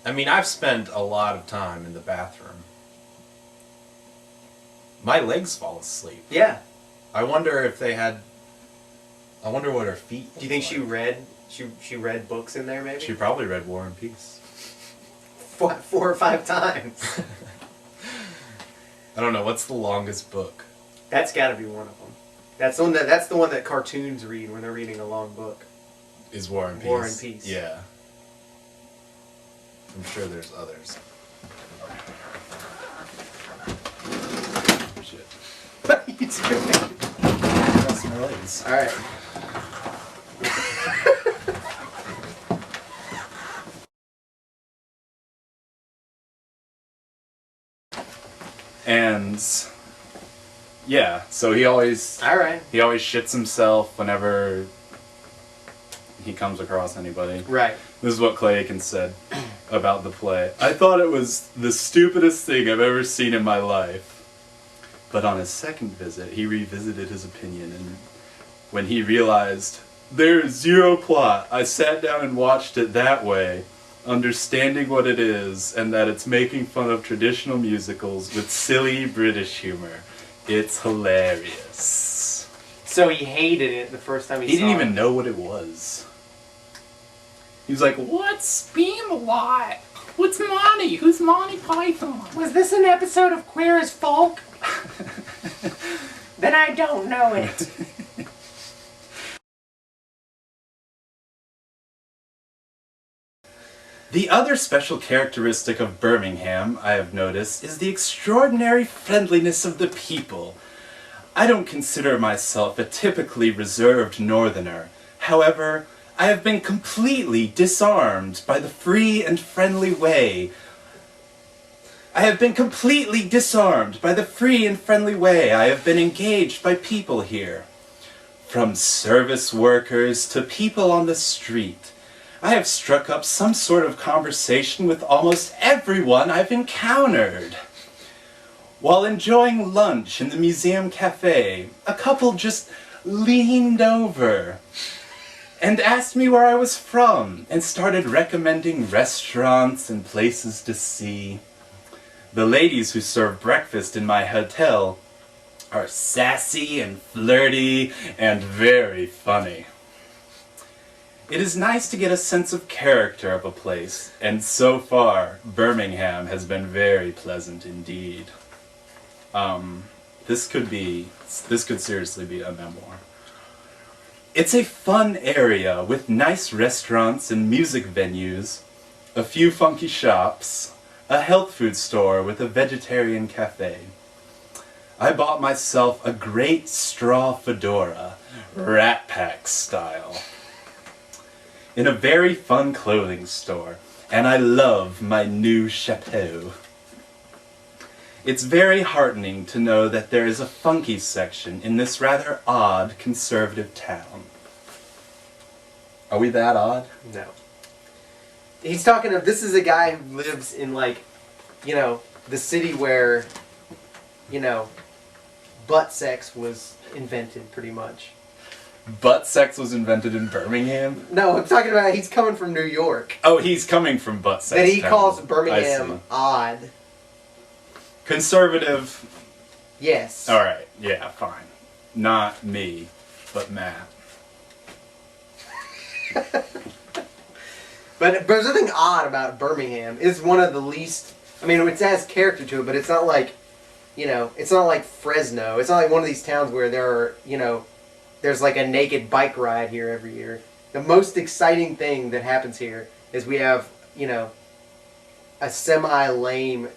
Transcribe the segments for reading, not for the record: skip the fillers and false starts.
I mean, I've spent a lot of time in the bathroom. My legs fall asleep. Yeah. I wonder if they had... I wonder what her feet... Do you think she read... She read books in there, maybe? She probably read War and Peace. 4 or 5 times. I don't know, what's the longest book? That's got to be one of them. That's the one that cartoons read when they're reading a long book. Is War and Peace. War and Peace. Yeah. I'm sure there's others. Shit. What are you doing? Cross my legs. Alright. And yeah, so he always shits himself whenever he comes across anybody. Right. This is what Clay Aiken said about the play. I thought it was the stupidest thing I've ever seen in my life. But on his second visit, he revisited his opinion, and when he realized there is zero plot, I sat down and watched it that way, understanding what it is, and that it's making fun of traditional musicals with silly British humor. It's hilarious. So he hated it the first time he saw it. He didn't even know what it was. He was like, what's being a lot? What's Monty? Who's Monty Python? Was this an episode of Queer as Folk? Then I don't know it. The other special characteristic of Birmingham, I have noticed, is the extraordinary friendliness of the people. I don't consider myself a typically reserved northerner. However, I have been completely disarmed by the free and friendly way. I have been engaged by people here. From service workers to people on the street. I have struck up some sort of conversation with almost everyone I've encountered. While enjoying lunch in the museum cafe, a couple just leaned over and asked me where I was from and started recommending restaurants and places to see. The ladies who serve breakfast in my hotel are sassy and flirty and very funny. It is nice to get a sense of character of a place, and so far, Birmingham has been very pleasant indeed. This could seriously be a memoir. It's a fun area with nice restaurants and music venues, a few funky shops, a health food store with a vegetarian cafe. I bought myself a great straw fedora, Rat Pack style, in a very fun clothing store, and I love my new chapeau. It's very heartening to know that there is a funky section in this rather odd conservative town. Are we that odd? No. He's talking of, this is a guy who lives in, like, you know, the city where, you know, butt sex was invented, pretty much. Butt sex was invented in Birmingham? No, I'm talking about he's coming from New York. Oh, he's coming from butt sex. That he town. calls Birmingham odd. Conservative. Yes. Alright, yeah, fine. Not me, but Matt. But there's nothing odd about Birmingham. It's one of the least... I mean, it has character to it, but it's not like, you know, it's not like Fresno. It's not like one of these towns where there are, you know, there's like a naked bike ride here every year. The most exciting thing that happens here is we have, you know, a semi-lame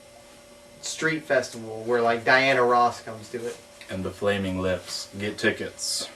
street festival where, like, Diana Ross comes to it. And the Flaming Lips. Get tickets.